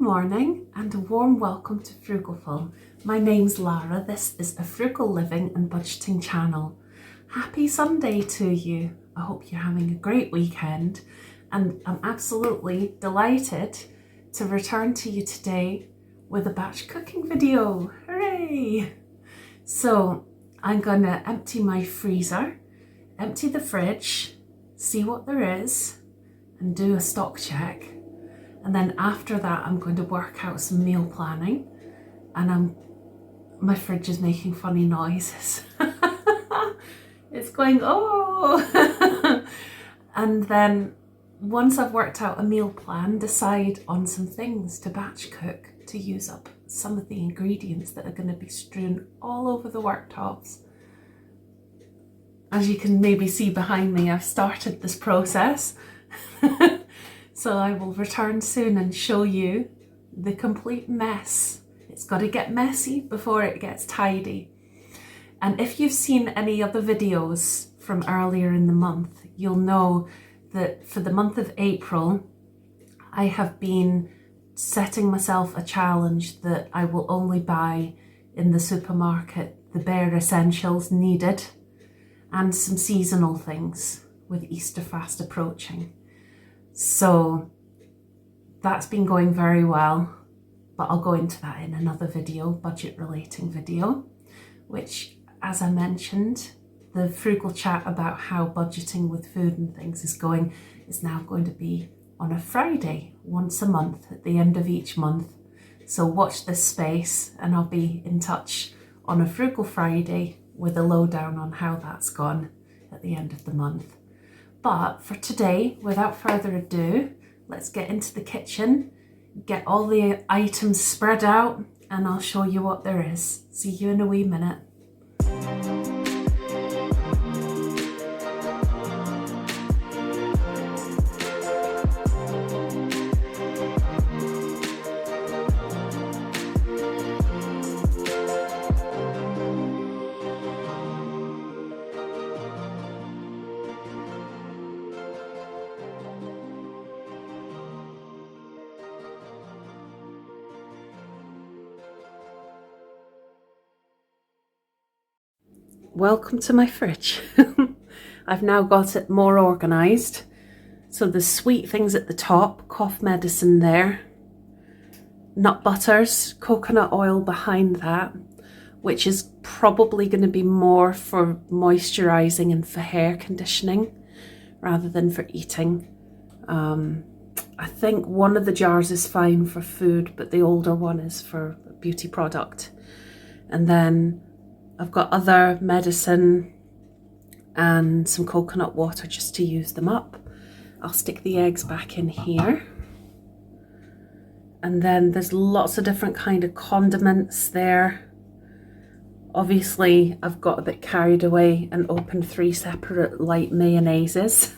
morning and a warm welcome to Frugal. My name's Lara. This is a frugal living and budgeting channel. Happy Sunday to you. I hope you're having a great weekend, and I'm absolutely delighted to return to you today with a batch cooking video. Hooray! So I'm gonna empty my freezer, empty the fridge, see what there is and do a stock check. And then after that, I'm going to work out some meal planning, and my fridge is making funny noises. It's going, oh! And then once I've worked out a meal plan, decide on some things to batch cook to use up some of the ingredients that are going to be strewn all over the worktops. As you can maybe see behind me, I've started this process. So I will return soon and show you the complete mess. It's got to get messy before it gets tidy. And if you've seen any other videos from earlier in the month, you'll know that for the month of April, I have been setting myself a challenge that I will only buy in the supermarket the bare essentials needed and some seasonal things with Easter fast approaching. So that's been going very well, but I'll go into that in another video, budget relating video, which, as I mentioned, the frugal chat about how budgeting with food and things is now going to be on a Friday once a month at the end of each month. So watch this space and I'll be in touch on a Frugal Friday with a lowdown on how that's gone at the end of the month. But for today, without further ado, let's get into the kitchen, get all the items spread out, and I'll show you what there is. See you in a wee minute. Welcome to my fridge. I've now got it more organised. So there's sweet things at the top, cough medicine there, nut butters, coconut oil behind that, which is probably going to be more for moisturising and for hair conditioning rather than for eating. I think one of the jars is fine for food, but the older one is for a beauty product. And then I've got other medicine and some coconut water just to use them up. I'll stick the eggs back in here. And then there's lots of different kind of condiments there. Obviously, I've got a bit carried away and opened 3 separate light mayonnaises.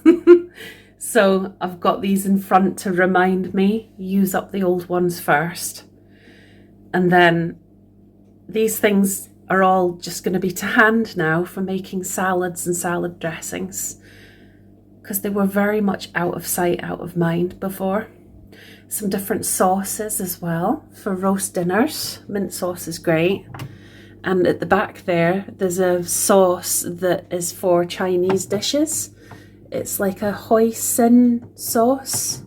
So I've got these in front to remind me, use up the old ones first. And then these things are all just going to be to hand now for making salads and salad dressings, because they were very much out of sight, out of mind before. Some different sauces as well for roast dinners. Mint sauce is great. And at the back there's a sauce that is for Chinese dishes. It's like a hoisin sauce.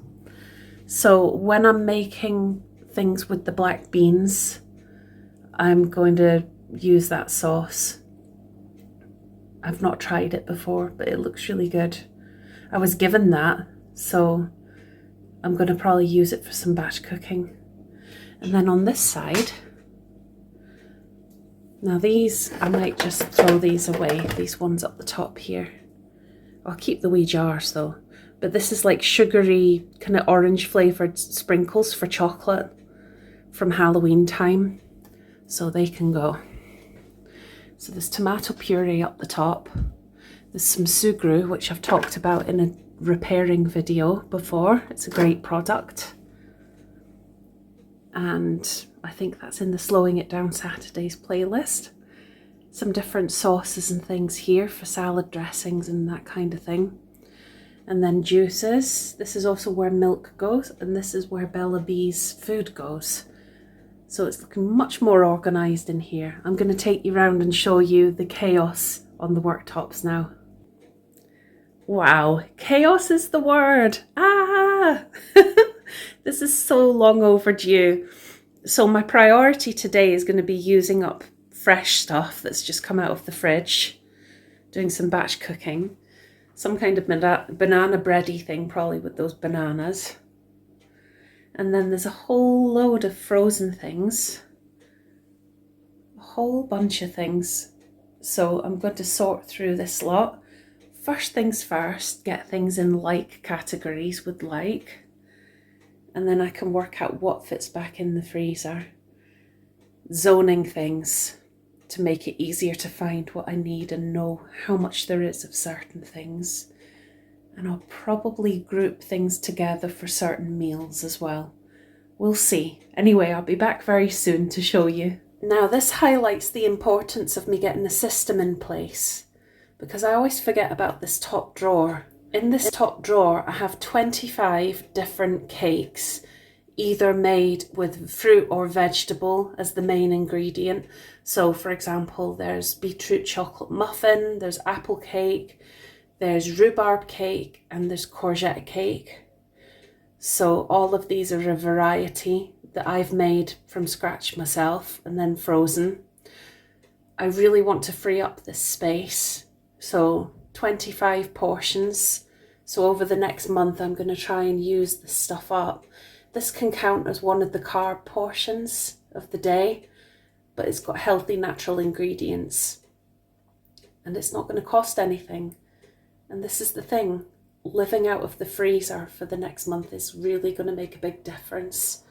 So when I'm making things with the black beans, I'm going to use that sauce. I've not tried it before, but it looks really good. I was given that, so I'm going to probably use it for some batch cooking. And then on this side, now these, I might just throw these away, these ones up the top here. I'll keep the wee jars though. But this is like sugary, kind of orange flavoured sprinkles for chocolate from Halloween time, so they can go. So there's tomato puree up the top. There's some sugru, which I've talked about in a repairing video before. It's a great product. And I think that's in the Slowing It Down Saturdays playlist. Some different sauces and things here for salad dressings and that kind of thing. And then juices. This is also where milk goes, and this is where Bella B's food goes. So it's looking much more organised in here. I'm going to take you around and show you the chaos on the worktops now. Wow, chaos is the word. Ah! This is so long overdue. So my priority today is going to be using up fresh stuff that's just come out of the fridge, doing some batch cooking. Some kind of banana bready thing, probably with those bananas. And then there's a whole load of frozen things. A whole bunch of things. So I'm going to sort through this lot. First things first, get things in like categories with like. And then I can work out what fits back in the freezer. Zoning things to make it easier to find what I need and know how much there is of certain things. And I'll probably group things together for certain meals as well. We'll see. Anyway, I'll be back very soon to show you. Now this highlights the importance of me getting a system in place, because I always forget about this top drawer. In this top drawer I have 25 different cakes, either made with fruit or vegetable as the main ingredient. So for example, there's beetroot chocolate muffin, there's apple cake, there's rhubarb cake, and there's courgette cake. So all of these are a variety that I've made from scratch myself and then frozen. I really want to free up this space. So 25 portions. So over the next month I'm going to try and use this stuff up. This can count as one of the carb portions of the day, but it's got healthy natural ingredients and it's not going to cost anything. And this is the thing, living out of the freezer for the next month is really going to make a big difference.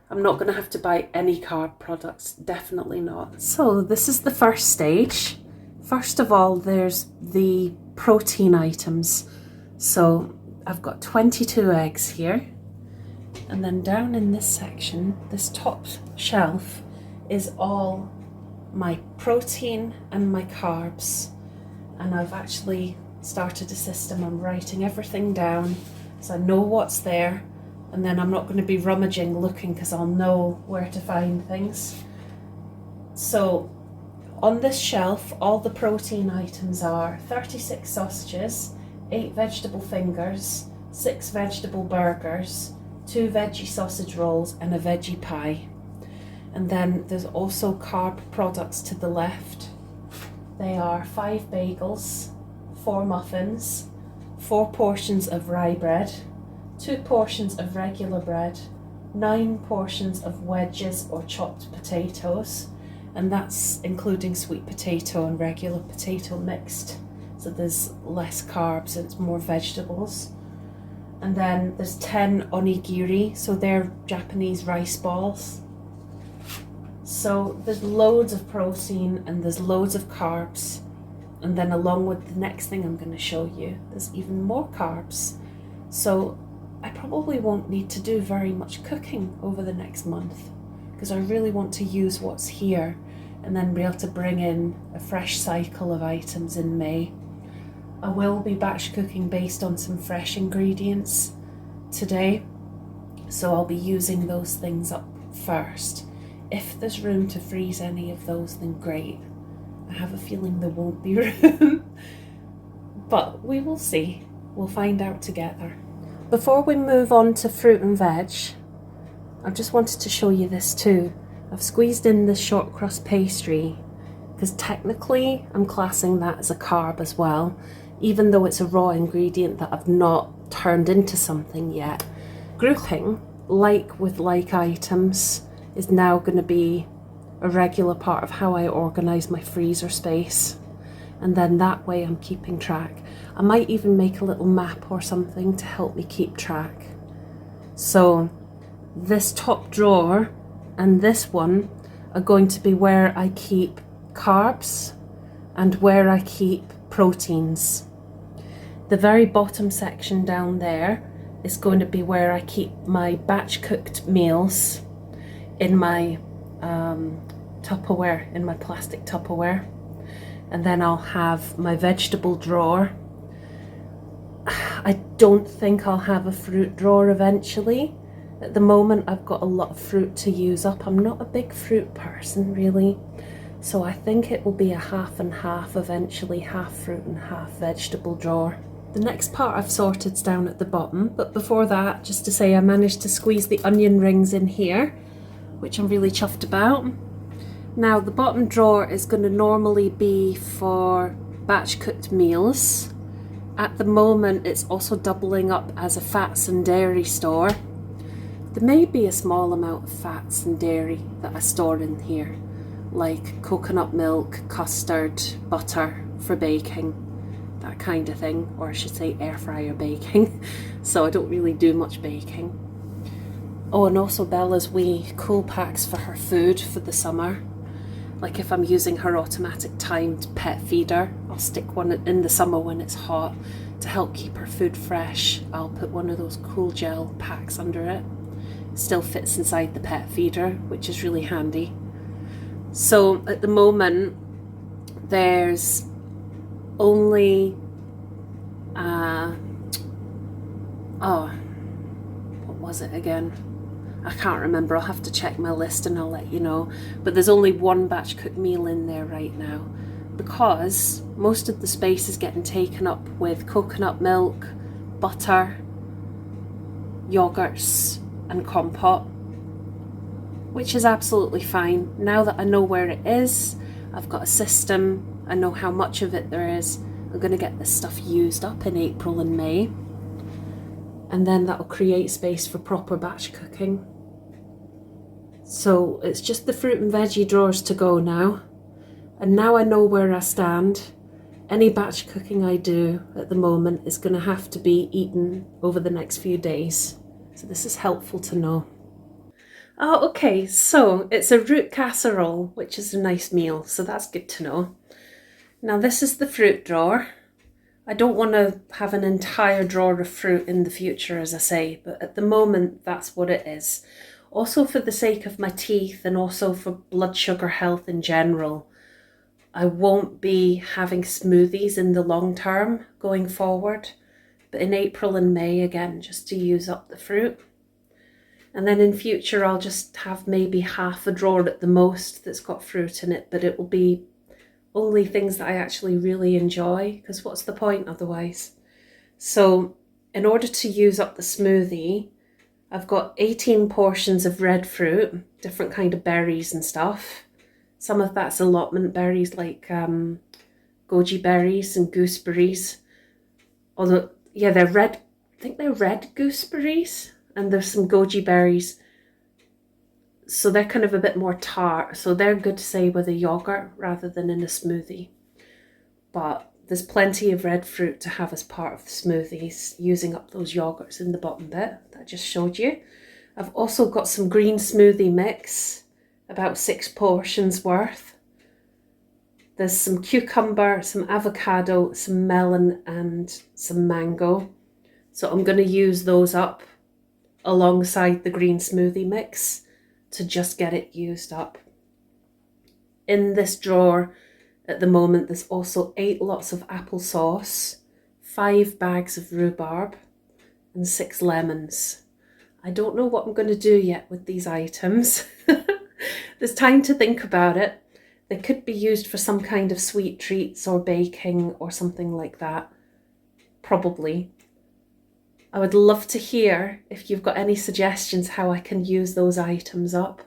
I'm not going to have to buy any carb products, definitely not. So this is the first stage. First of all, there's the protein items. So I've got 22 eggs here. And then down in this section, this top shelf is all my protein and my carbs. And I've actually started a system. I'm writing everything down so I know what's there, and then I'm not going to be rummaging looking because I'll know where to find things. So on this shelf, all the protein items are 36 sausages, 8 vegetable fingers, 6 vegetable burgers, 2 veggie sausage rolls, and a veggie pie. And then there's also carb products to the left. They are 5 bagels, 4 muffins, 4 portions of rye bread, 2 portions of regular bread, 9 portions of wedges or chopped potatoes, and that's including sweet potato and regular potato mixed. So there's less carbs and it's more vegetables. And then there's 10 onigiri, so they're Japanese rice balls. So there's loads of protein and there's loads of carbs. And then along with the next thing I'm going to show you, there's even more carbs. So I probably won't need to do very much cooking over the next month because I really want to use what's here and then be able to bring in a fresh cycle of items in May. I will be batch cooking based on some fresh ingredients today, so I'll be using those things up first. If there's room to freeze any of those, then great. I have a feeling there won't be room, but we will see. We'll find out together. Before we move on to fruit and veg, I just wanted to show you this too. I've squeezed in this short crust pastry because technically I'm classing that as a carb as well, even though it's a raw ingredient that I've not turned into something yet. Grouping like with like items is now going to be a regular part of how I organise my freezer space, and then that way I'm keeping track. I might even make a little map or something to help me keep track. So this top drawer and this one are going to be where I keep carbs and where I keep proteins. The very bottom section down there is going to be where I keep my batch cooked meals in my Tupperware, in my plastic Tupperware. And then I'll have my vegetable drawer. I don't think I'll have a fruit drawer eventually. At the moment, I've got a lot of fruit to use up. I'm not a big fruit person, really. So I think it will be a half and half eventually, half fruit and half vegetable drawer. The next part I've sorted is down at the bottom, but before that, just to say I managed to squeeze the onion rings in here, which I'm really chuffed about. Now the bottom drawer is going to normally be for batch cooked meals. At the moment, it's also doubling up as a fats and dairy store. There may be a small amount of fats and dairy that I store in here, like coconut milk, custard, butter for baking, that kind of thing, or I should say air fryer baking. So I don't really do much baking. Oh, and also Bella's wee cool packs for her food for the summer. Like if I'm using her automatic timed pet feeder, I'll stick one in the summer when it's hot to help keep her food fresh. I'll put one of those cool gel packs under it. Still fits inside the pet feeder, which is really handy. So at the moment, there's only, what was it again? I can't remember, I'll have to check my list and I'll let you know. But there's only one batch cooked meal in there right now because most of the space is getting taken up with coconut milk, butter, yogurts and compote, which is absolutely fine. Now that I know where it is, I've got a system, I know how much of it there is. I'm going to get this stuff used up in April and May, and then that'll create space for proper batch cooking. So it's just the fruit and veggie drawers to go now, and now I know where I stand. Any batch cooking I do at the moment is going to have to be eaten over the next few days. So this is helpful to know. Oh, okay, so it's a root casserole, which is a nice meal, so that's good to know. Now this is the fruit drawer. I don't want to have an entire drawer of fruit in the future, as I say, but at the moment that's what it is. Also for the sake of my teeth and also for blood sugar health in general, I won't be having smoothies in the long term going forward. But in April and May, again, just to use up the fruit. And then in future, I'll just have maybe half a drawer at the most that's got fruit in it, but it will be only things that I actually really enjoy, because what's the point otherwise? So in order to use up the smoothie, I've got 18 portions of red fruit, different kind of berries and stuff. Some of that's allotment berries like goji berries and gooseberries. Although, yeah, they're red, I think they're red gooseberries, and there's some goji berries. So they're kind of a bit more tart, so they're good to say with a yogurt rather than in a smoothie. But there's plenty of red fruit to have as part of the smoothies, using up those yogurts in the bottom bit that I just showed you. I've also got some green smoothie mix, about 6 portions worth. There's some cucumber, some avocado, some melon and some mango. So I'm going to use those up alongside the green smoothie mix to just get it used up. In this drawer at the moment, there's also 8 lots of applesauce, 5 bags of rhubarb and 6 lemons. I don't know what I'm going to do yet with these items. There's time to think about it. They could be used for some kind of sweet treats or baking or something like that. Probably. I would love to hear if you've got any suggestions how I can use those items up,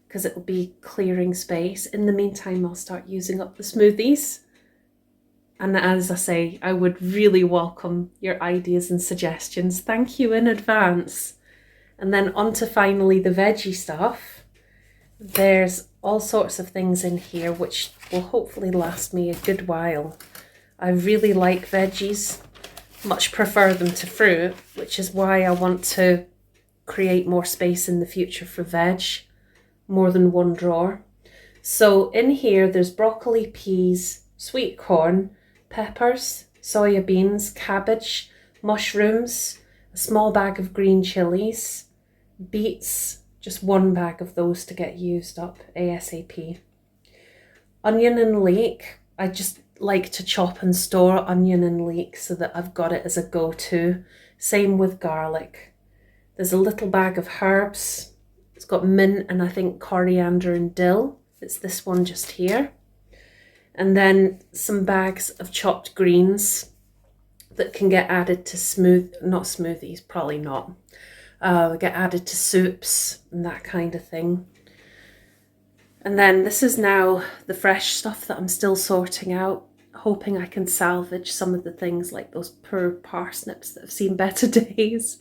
because it will be clearing space. In the meantime, I'll start using up the smoothies. And as I say, I would really welcome your ideas and suggestions. Thank you in advance. And then on to finally the veggie stuff. There's all sorts of things in here which will hopefully last me a good while. I really like veggies, much prefer them to fruit, which is why I want to create more space in the future for veg, more than one drawer. So in here there's broccoli, peas, sweet corn, peppers, soya beans, cabbage, mushrooms, a small bag of green chilies, beets, just 1 bag of those to get used up ASAP. Onion and leek, I just like to chop and store onion and leek so that I've got it as a go-to. Same with garlic. There's a little bag of herbs. It's got mint and I think coriander and dill. It's this one just here. And then some bags of chopped greens that can get added to not smoothies, probably not. Get added to soups and that kind of thing. And then this is now the fresh stuff that I'm still sorting out, hoping I can salvage some of the things like those poor parsnips that have seen better days.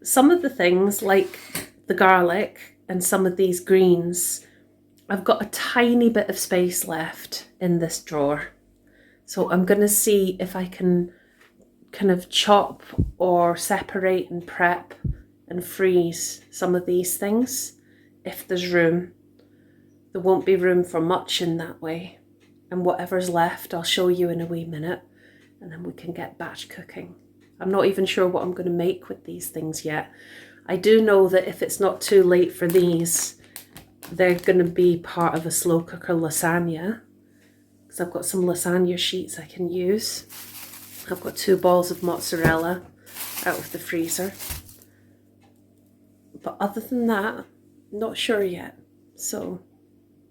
Some of the things like the garlic and some of these greens, I've got a tiny bit of space left in this drawer. So I'm going to see if I can kind of chop or separate and prep and freeze some of these things if there's room. There won't be room for much in that way. And whatever's left, I'll show you in a wee minute. And then we can get batch cooking. I'm not even sure what I'm going to make with these things yet. I do know that if it's not too late for these, they're going to be part of a slow cooker lasagna. Because I've got some lasagna sheets I can use. I've got 2 balls of mozzarella out of the freezer. But other than that, not sure yet. So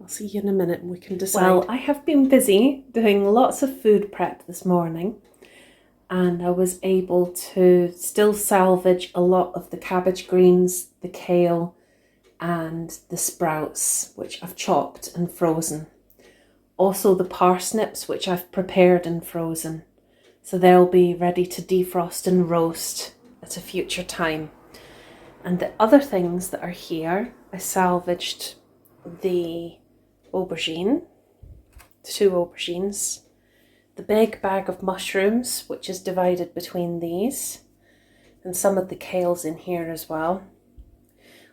I'll see you in a minute and we can decide. Well, I have been busy doing lots of food prep this morning, and I was able to still salvage a lot of the cabbage greens, the kale and the sprouts, which I've chopped and frozen. Also the parsnips, which I've prepared and frozen. So they'll be ready to defrost and roast at a future time. And the other things that are here, I salvaged the aubergine, 2 aubergines, the big bag of mushrooms, which is divided between these, and some of the kales in here as well.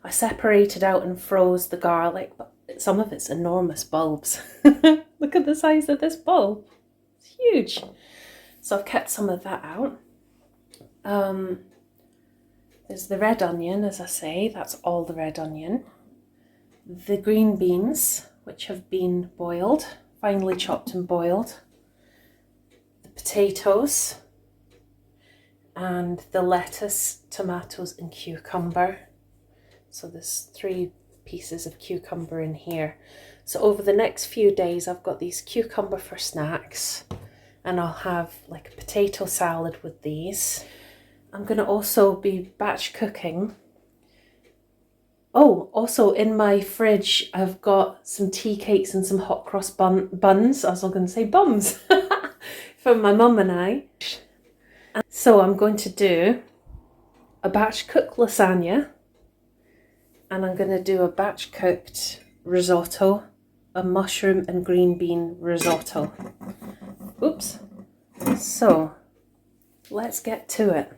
I separated out and froze the garlic, but some of it's enormous bulbs. Look at the size of this bulb. It's huge. So I've kept some of that out. There's the red onion, as I say, that's all the red onion. The green beans, which have been boiled, finely chopped and boiled. The potatoes, and the lettuce, tomatoes and cucumber. So there's 3 pieces of cucumber in here. So over the next few days I've got these cucumber for snacks, and I'll have like a potato salad with these. I'm going to also be batch cooking. Oh, also in my fridge I've got some tea cakes and some hot cross buns. I was going to say bums. For my mum and I. So I'm going to do a batch cooked lasagna, and I'm going to do a batch cooked risotto, a mushroom and green bean risotto. Oops. So let's get to it.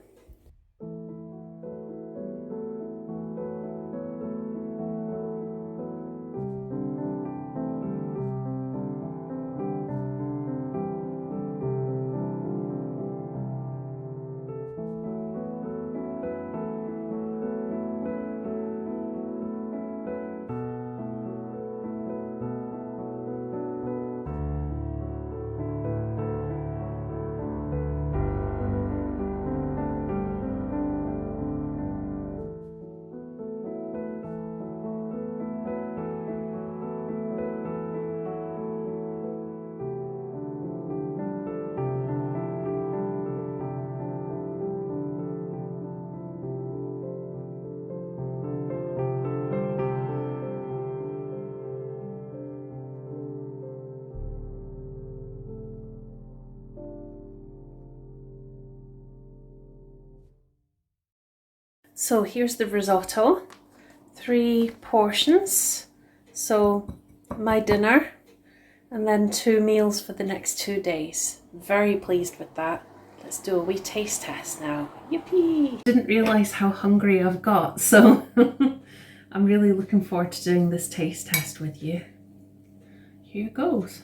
So here's the risotto, 3 portions, so my dinner, and then 2 meals for the next 2 days. Very pleased with that. Let's do a wee taste test now. Yippee! Didn't realise how hungry I've got, so I'm really looking forward to doing this taste test with you. Here goes.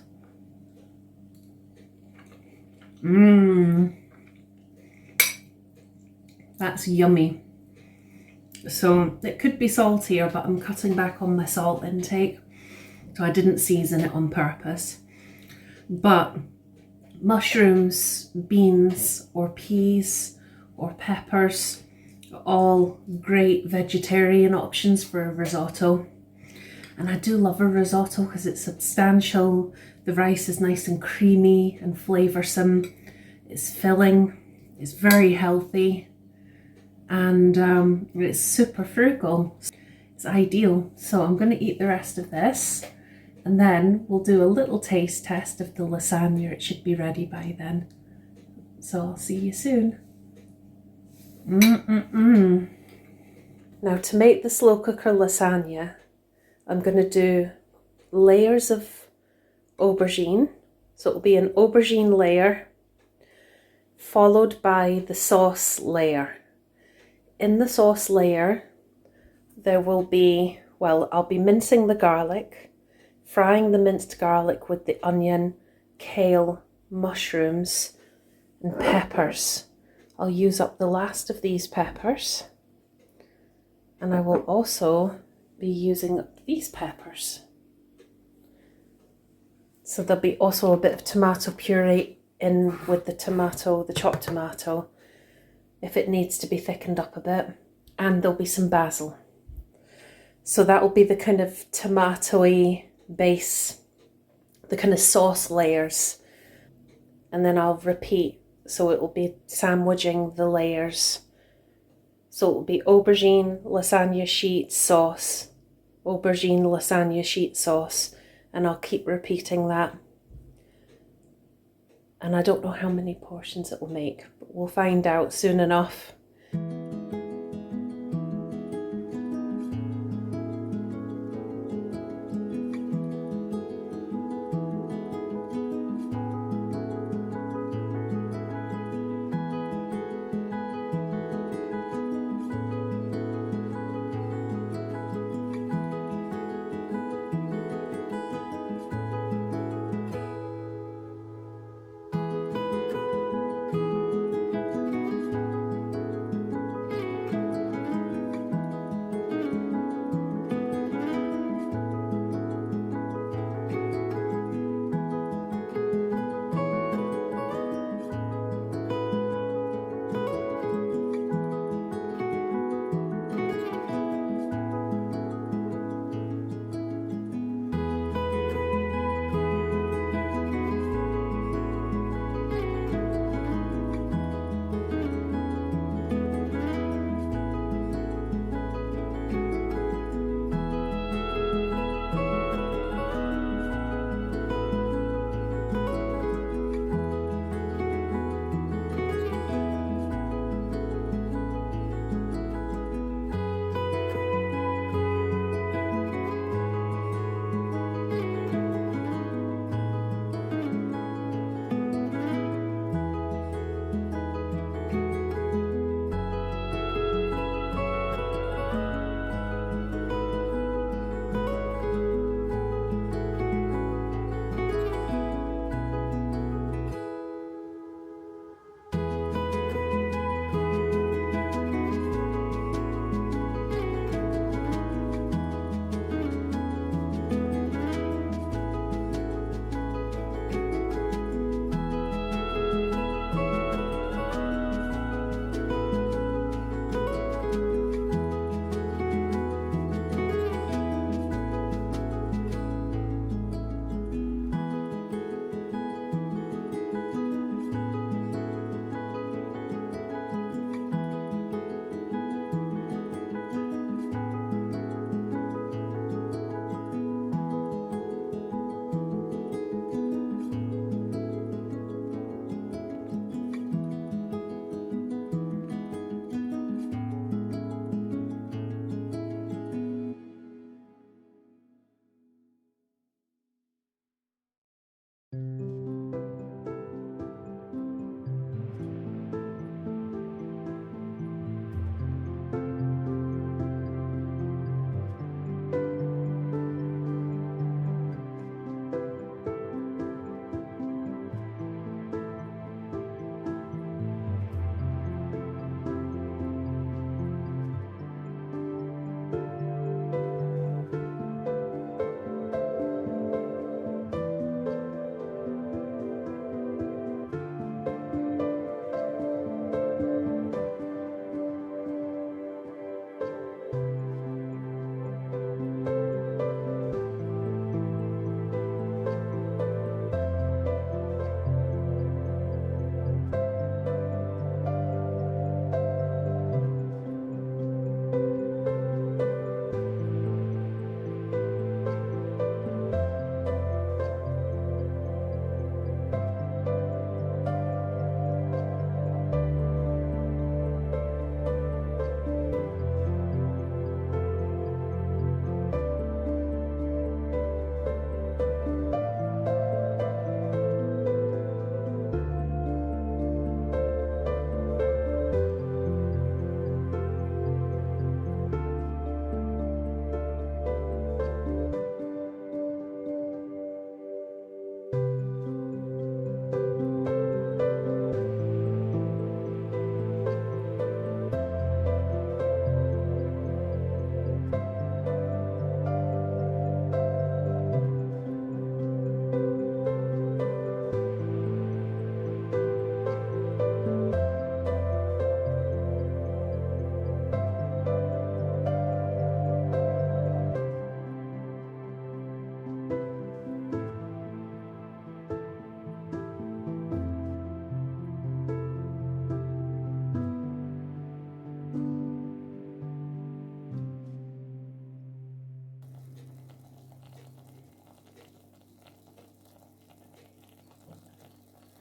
That's yummy. So it could be saltier, but I'm cutting back on my salt intake, so I didn't season it on purpose. but mushrooms, beans or peas or peppers, all great vegetarian options for a risotto. And I do love a risotto because it's substantial, the rice is nice and creamy and flavoursome, it's filling, it's very healthy, and it's super frugal. It's ideal. So I'm going to eat the rest of this, and then we'll do a little taste test of the lasagna. It should be ready by then. So I'll see you soon. Now, to make the slow cooker lasagna, I'm going to do layers of aubergine. So it'll be an aubergine layer followed by the sauce layer. In the sauce layer, there will be, well, I'll be mincing the garlic, frying the minced garlic with the onion, kale, mushrooms, and peppers. I'll use up the last of these peppers, and I will also be using up these peppers. So there'll be also a bit of tomato puree in with the tomato, the chopped tomato, if it needs to be thickened up a bit, and there'll be some basil. So that will be the kind of tomatoey base, the kind of sauce layers, and then I'll repeat, so it will be sandwiching the layers. So it will be aubergine, lasagna sheet, sauce, aubergine, lasagna sheet, sauce, and I'll keep repeating that. And I don't know how many portions it will make, but we'll find out soon enough.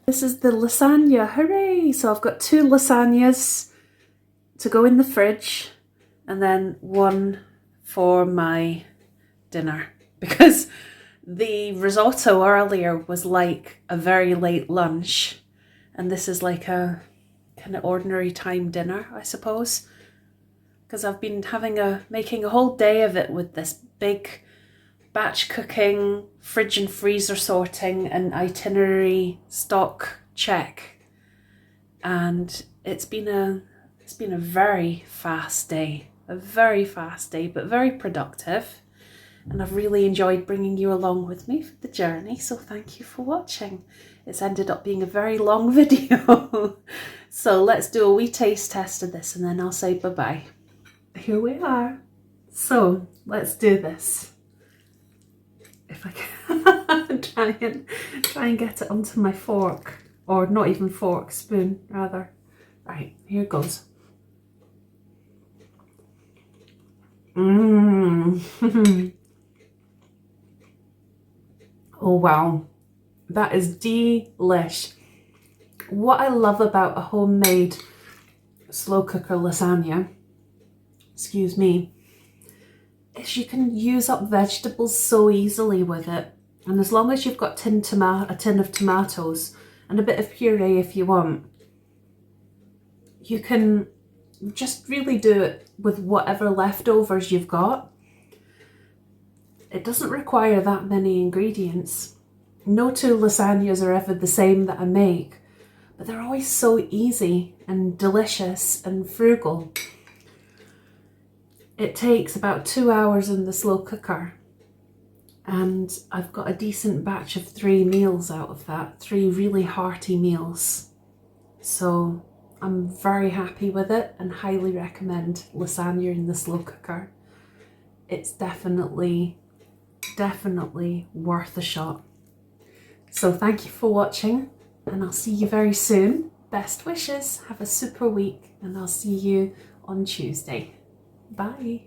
This is the lasagna, hooray! So I've got 2 lasagnas to go in the fridge and then 1 for my dinner, because the risotto earlier was like a very late lunch and this is like a kind of ordinary time dinner, I suppose, because I've been making a whole day of it with this big batch cooking, fridge and freezer sorting and itinerary stock check, and it's been a very fast day, but very productive, and I've really enjoyed bringing you along with me for the journey, so thank you for watching. It's ended up being a very long video. So let's do a wee taste test of this and then I'll say bye-bye. Here we are. So let's do this. If I can try and get it onto my fork, or not even fork, spoon rather. Right, here goes. Oh wow, that is delish. What I love about a homemade slow cooker lasagna, excuse me, is you can use up vegetables so easily with it. And as long as you've got a tin of tomatoes and a bit of puree if you want, you can just really do it with whatever leftovers you've got. It doesn't require that many ingredients. No 2 lasagnas are ever the same that I make, but they're always so easy and delicious and frugal. It takes about 2 hours in the slow cooker, and I've got a decent batch of 3 meals out of that, 3 really hearty meals. So I'm very happy with it and highly recommend lasagna in the slow cooker. It's definitely worth a shot. So thank you for watching, and I'll see you very soon. Best wishes, have a super week, and I'll see you on Tuesday. Bye.